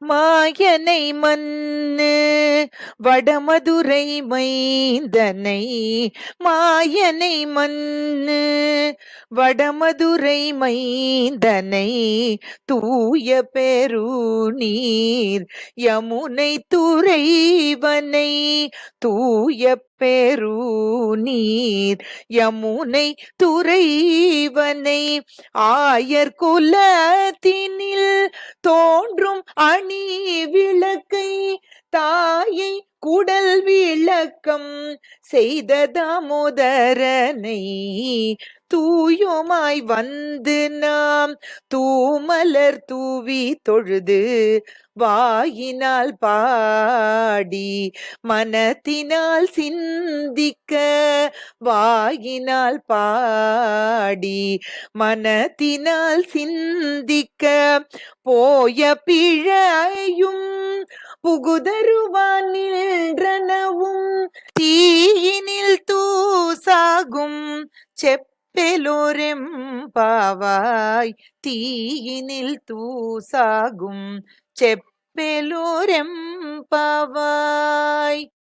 மாயனை மன்னு வடமதுரை மைந்தனை, மாயனை மன்னு வடமதுரை மைந்தனை, தூய பெருநீர் யமுனை துறைவனை, தூய பெருநீர் யமுனை துறைவனை, ஆயர் குலத்தினில் தோன்றும் அணி விளக்கை, தாயை குடல் விளக்கம் செய்த தாமோதரனை, தூயுமாய் வந்து நாம் தூமலர் தூவி தொழுது, வாயினால் பாடி மனத்தினால் சிந்திக்க, வாயினால் பாடி மனத்தினால் சிந்திக்க, போய பிழையும் புகுதருவான் நின்றனவும், தீயினில் தூசாகும் செப்பெலோரெம்பாவாய், தீயினில் தூசாகும் செப்பெலோரெம்பாவாய்.